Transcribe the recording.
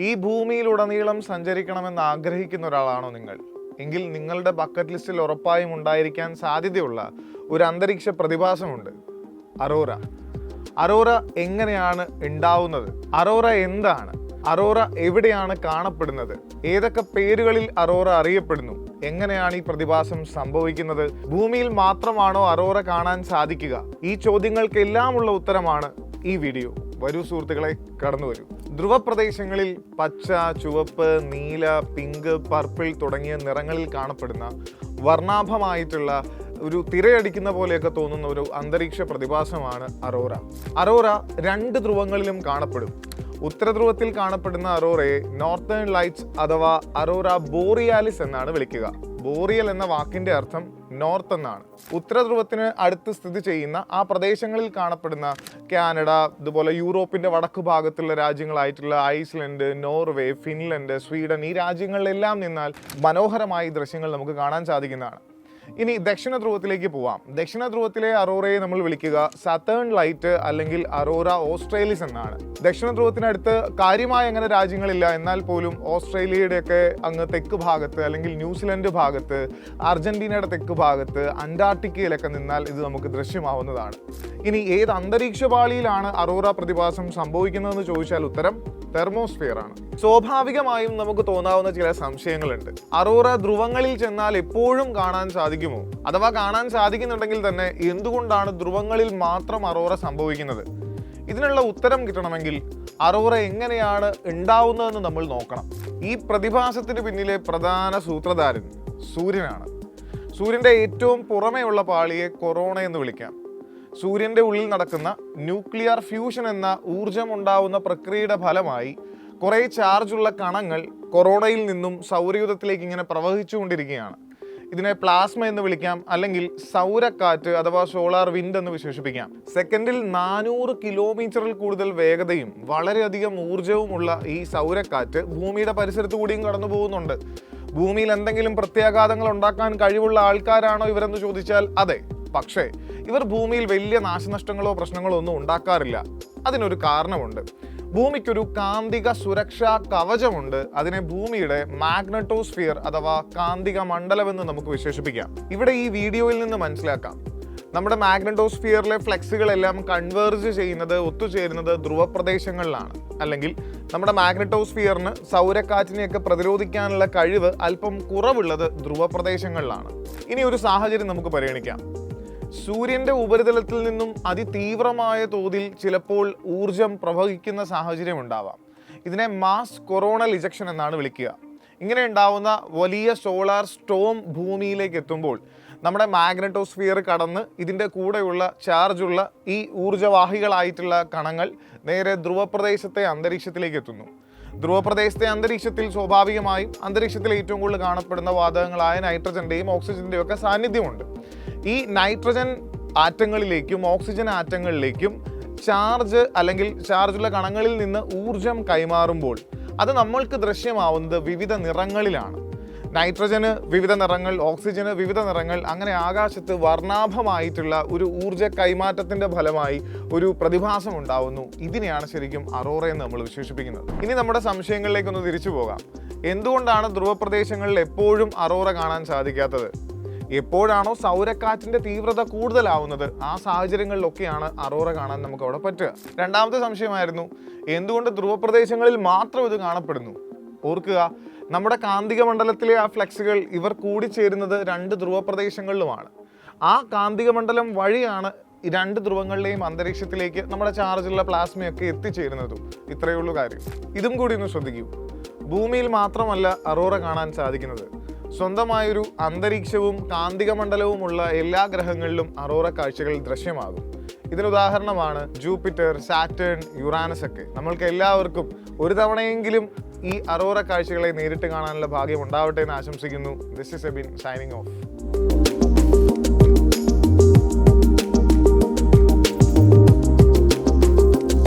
ഈ ഭൂമിയിലുടനീളം സഞ്ചരിക്കണമെന്ന് ആഗ്രഹിക്കുന്ന ഒരാളാണോ നിങ്ങൾ? എങ്കിൽ നിങ്ങളുടെ ബക്കറ്റ് ലിസ്റ്റിൽ ഉറപ്പായും ഉണ്ടായിരിക്കാൻ സാധ്യതയുള്ള ഒരു അന്തരീക്ഷ പ്രതിഭാസമുണ്ട്, അറോറ. അറോറ എങ്ങനെയാണ് ഉണ്ടാവുന്നത്? അറോറ എന്താണ്? അറോറ എവിടെയാണ് കാണപ്പെടുന്നത്? ഏതൊക്കെ പേരുകളിൽ അറോറ അറിയപ്പെടുന്നു? എങ്ങനെയാണ് ഈ പ്രതിഭാസം സംഭവിക്കുന്നത്? ഭൂമിയിൽ മാത്രമാണോ അറോറ കാണാൻ സാധിക്കുക? ഈ ചോദ്യങ്ങൾക്കെല്ലാമുള്ള ഉത്തരമാണ് ഈ വീഡിയോ. വരൂ സുഹൃത്തുക്കളെ, കടന്നു വരൂ. ധ്രുവപ്രദേശങ്ങളിൽ പച്ച, ചുവപ്പ്, നീല, പിങ്ക്, പർപ്പിൾ തുടങ്ങിയ നിറങ്ങളിൽ കാണപ്പെടുന്ന വർണ്ണാഭമായിട്ടുള്ള ഒരു തിരയടിക്കുന്ന പോലെയൊക്കെ തോന്നുന്ന ഒരു അന്തരീക്ഷ പ്രതിഭാസമാണ് അറോറ. അറോറ 2 ധ്രുവങ്ങളിലും കാണപ്പെടും. ഉത്തരധ്രുവത്തിൽ കാണപ്പെടുന്ന അറോറയെ നോർത്തേൺ ലൈറ്റ്സ് അഥവാ അറോറ ബോറിയാലിസ് എന്നാണ് വിളിക്കുക. ബോറിയൽ എന്ന വാക്കിന്റെ അർത്ഥം നോർത്ത് എന്നാണ്. ഉത്തരധ്രുവത്തിന് അടുത്ത് സ്ഥിതി ചെയ്യുന്ന ആ പ്രദേശങ്ങളിൽ കാണപ്പെടുന്ന കാനഡ, ഇതുപോലെ യൂറോപ്പിന്റെ വടക്കു ഭാഗത്തുള്ള രാജ്യങ്ങളായിട്ടുള്ള ഐസ്ലൻഡ്, നോർവേ, ഫിൻലൻഡ്, സ്വീഡൻ, ഈ രാജ്യങ്ങളിലെല്ലാം നിന്നാൽ മനോഹരമായ ദൃശ്യങ്ങൾ നമുക്ക് കാണാൻ സാധിക്കുന്നതാണ്. ഇനി ദക്ഷിണ ധ്രുവത്തിലേക്ക് പോവാം. ദക്ഷിണ ധ്രുവത്തിലെ അറോറയെ നമ്മൾ വിളിക്കുക സതേൺ ലൈറ്റ് അല്ലെങ്കിൽ അറോറ ഓസ്ട്രേലിസ് എന്നാണ്. ദക്ഷിണ ധ്രുവത്തിനടുത്ത് കാര്യമായ അങ്ങനെ രാജ്യങ്ങളില്ല, എന്നാൽ പോലും ഓസ്ട്രേലിയയുടെയൊക്കെ അങ്ങ് തെക്ക് ഭാഗത്ത് അല്ലെങ്കിൽ ന്യൂസിലൻഡ് ഭാഗത്ത്, അർജന്റീനയുടെ തെക്ക് ഭാഗത്ത്, അന്റാർട്ടിക്കയിലൊക്കെ നിന്നാൽ ഇത് നമുക്ക് ദൃശ്യമാവുന്നതാണ്. ഇനി ഏത് അന്തരീക്ഷ പാളിയിലാണ് അറോറ പ്രതിഭാസം സംഭവിക്കുന്നതെന്ന് ചോദിച്ചാൽ ഉത്തരം തെർമോസ്ഫിയർ ആണ്. സ്വാഭാവികമായും നമുക്ക് തോന്നാവുന്ന ചില സംശയങ്ങളുണ്ട്. അറോറ ധ്രുവങ്ങളിൽ ചെന്നാൽ എപ്പോഴും കാണാൻ സാധിക്കുമോ? അഥവാ കാണാൻ സാധിക്കുന്നുണ്ടെങ്കിൽ തന്നെ എന്തുകൊണ്ടാണ് ധ്രുവങ്ങളിൽ മാത്രം അറോറ സംഭവിക്കുന്നത്? ഇതിനുള്ള ഉത്തരം കിട്ടണമെങ്കിൽ അറോറ എങ്ങനെയാണ് ഉണ്ടാവുന്നതെന്ന് നമ്മൾ നോക്കണം. ഈ പ്രതിഭാസത്തിന് പിന്നിലെ പ്രധാന സൂത്രധാരൻ സൂര്യനാണ്. സൂര്യന്റെ ഏറ്റവും പുറമെയുള്ള പാളിയെ കൊറോണ എന്ന് വിളിക്കാം. സൂര്യന്റെ ഉള്ളിൽ നടക്കുന്ന ന്യൂക്ലിയർ ഫ്യൂഷൻ എന്ന ഊർജം ഉണ്ടാവുന്ന പ്രക്രിയയുടെ ഫലമായി കുറേ ചാർജുള്ള കണങ്ങൾ കൊറോണയിൽ നിന്നും സൗരയൂഥത്തിലേക്ക് ഇങ്ങനെ പ്രവഹിച്ചുകൊണ്ടിരിക്കുകയാണ്. ഇതിനെ പ്ലാസ്മ എന്ന് വിളിക്കാം, അല്ലെങ്കിൽ സൗരക്കാറ്റ് അഥവാ സോളാർ വിൻഡ് എന്ന് വിശേഷിപ്പിക്കാം. സെക്കൻഡിൽ 400 കിലോമീറ്ററിൽ കൂടുതൽ വേഗതയും വളരെയധികം ഊർജവുമുള്ള ഈ സൗരക്കാറ്റ് ഭൂമിയുടെ പരിസരത്ത് കൂടിയും കടന്നു പോകുന്നുണ്ട്. ഭൂമിയിൽ എന്തെങ്കിലും പ്രത്യാഘാതങ്ങൾ ഉണ്ടാക്കാൻ കഴിവുള്ള ആൾക്കാരാണോ ഇവരെന്ന് ചോദിച്ചാൽ അതെ. പക്ഷേ ഇവർ ഭൂമിയിൽ വലിയ നാശനഷ്ടങ്ങളോ പ്രശ്നങ്ങളോ ഒന്നും ഉണ്ടാക്കാറില്ല. അതിനൊരു കാരണമുണ്ട്. ഭൂമിക്കൊരു കാന്തിക സുരക്ഷാ കവചമുണ്ട്. അതിനെ ഭൂമിയുടെ മാഗ്നറ്റോസ്ഫിയർ അഥവാ കാന്തിക മണ്ഡലം എന്ന് നമുക്ക് വിശേഷിപ്പിക്കാം. ഇവിടെ ഈ വീഡിയോയിൽ നിന്ന് മനസ്സിലാക്കാം, നമ്മുടെ മാഗ്നറ്റോസ്ഫിയറിലെ ഫ്ലെക്സുകളെല്ലാം കൺവേർജ് ചെയ്യുന്നത്, ഒത്തുചേരുന്നത് ധ്രുവപ്രദേശങ്ങളിലാണ്. അല്ലെങ്കിൽ നമ്മുടെ മാഗ്നറ്റോസ്ഫിയറിന് സൗരക്കാറ്റിനെയൊക്കെ പ്രതിരോധിക്കാനുള്ള കഴിവ് അല്പം കുറവുള്ളത് ധ്രുവപ്രദേശങ്ങളിലാണ്. ഇനി ഒരു സാഹചര്യം നമുക്ക് പരിഗണിക്കാം. സൂര്യന്റെ ഉപരിതലത്തിൽ നിന്നും അതിതീവ്രമായ തോതിൽ ചിലപ്പോൾ ഊർജം പ്രവഹിക്കുന്ന സാഹചര്യം ഉണ്ടാവാം. ഇതിനെ മാസ് കൊറോണൽ ഇജക്ഷൻ എന്നാണ് വിളിക്കുക. ഇങ്ങനെ ഉണ്ടാവുന്ന വലിയ സോളാർ സ്റ്റോം ഭൂമിയിലേക്ക് എത്തുമ്പോൾ നമ്മുടെ മാഗ്നറ്റോസ്ഫിയർ കടന്ന് ഇതിൻ്റെ കൂടെയുള്ള ചാർജുള്ള ഈ ഊർജവാഹികളായിട്ടുള്ള കണങ്ങൾ നേരെ ധ്രുവപ്രദേശത്തെ അന്തരീക്ഷത്തിലേക്ക് എത്തുന്നു. ധ്രുവപ്രദേശത്തെ അന്തരീക്ഷത്തിൽ സ്വാഭാവികമായും അന്തരീക്ഷത്തിൽ ഏറ്റവും കൂടുതൽ കാണപ്പെടുന്ന വാതകങ്ങളായ നൈട്രജന്റെയും ഓക്സിജന്റെയും ഒക്കെ സാന്നിധ്യമുണ്ട്. ഈ നൈട്രജൻ ആറ്റങ്ങളിലേക്കും ഓക്സിജൻ ആറ്റങ്ങളിലേക്കും ചാർജ് അല്ലെങ്കിൽ ചാർജുള്ള കണങ്ങളിൽ നിന്ന് ഊർജം കൈമാറുമ്പോൾ അത് നമ്മൾക്ക് ദൃശ്യമാവുന്നത് വിവിധ നിറങ്ങളിലാണ്. നൈട്രജന് വിവിധ നിറങ്ങൾ, ഓക്സിജന് വിവിധ നിറങ്ങൾ, അങ്ങനെ ആകാശത്ത് വർണ്ണാഭമായിട്ടുള്ള ഒരു ഊർജ കൈമാറ്റത്തിന്റെ ഫലമായി ഒരു പ്രതിഭാസം ഉണ്ടാവുന്നു. ഇതിനെയാണ് ശരിക്കും അറോറ എന്ന് നമ്മൾ വിശേഷിപ്പിക്കുന്നത്. ഇനി നമ്മുടെ സംശയങ്ങളിലേക്കൊന്ന് തിരിച്ചു പോകാം. എന്തുകൊണ്ടാണ് ധ്രുവപ്രദേശങ്ങളിൽ എപ്പോഴും അറോറ കാണാൻ സാധിക്കാത്തത്? എപ്പോഴാണോ സൗരക്കാറ്റിന്റെ തീവ്രത കൂടുതലാവുന്നത് ആ സാഹചര്യങ്ങളിലൊക്കെയാണ് അറോറ കാണാൻ നമുക്ക് അവിടെ പറ്റുക. രണ്ടാമത്തെ സംശയമായിരുന്നു, എന്തുകൊണ്ട് ധ്രുവപ്രദേശങ്ങളിൽ മാത്രം ഇത് കാണപ്പെടുന്നു? ഓർക്കുക, നമ്മുടെ കാന്തിക മണ്ഡലത്തിലെ ആ ഫ്ലെക്സുകൾ ഇവർ കൂടിച്ചേരുന്നത് 2 ധ്രുവപ്രദേശങ്ങളിലുമാണ്. ആ കാന്തിക മണ്ഡലം വഴിയാണ് ഈ 2 ധ്രുവങ്ങളിലെയും അന്തരീക്ഷത്തിലേക്ക് നമ്മുടെ ചാർജുള്ള പ്ലാസ്മയൊക്കെ എത്തിച്ചേരുന്നതും. ഇത്രയേ ഉള്ളൂ കാര്യം. ഇതും കൂടി ഒന്ന് ശ്രദ്ധിക്കൂ. ഭൂമിയിൽ മാത്രമല്ല അറോറ കാണാൻ സാധിക്കുന്നത്. സ്വന്തമായൊരു അന്തരീക്ഷവും കാന്തിക മണ്ഡലവുമുള്ള എല്ലാ ഗ്രഹങ്ങളിലും അറോറ കാഴ്ചകൾ ദൃശ്യമാകും. ഇതിനുദാഹരണമാണ് ജൂപ്പിറ്റർ, സാറ്റേൺ, യുറാനസ് ഒക്കെ. നമ്മൾക്ക് എല്ലാവർക്കും ഒരു തവണയെങ്കിലും ഈ അറോറ കാഴ്ചകളെ നേരിട്ട് കാണാനുള്ള ഭാഗ്യം ഉണ്ടാവട്ടെ എന്ന് ആശംസിക്കുന്നു. This is Abin signing of.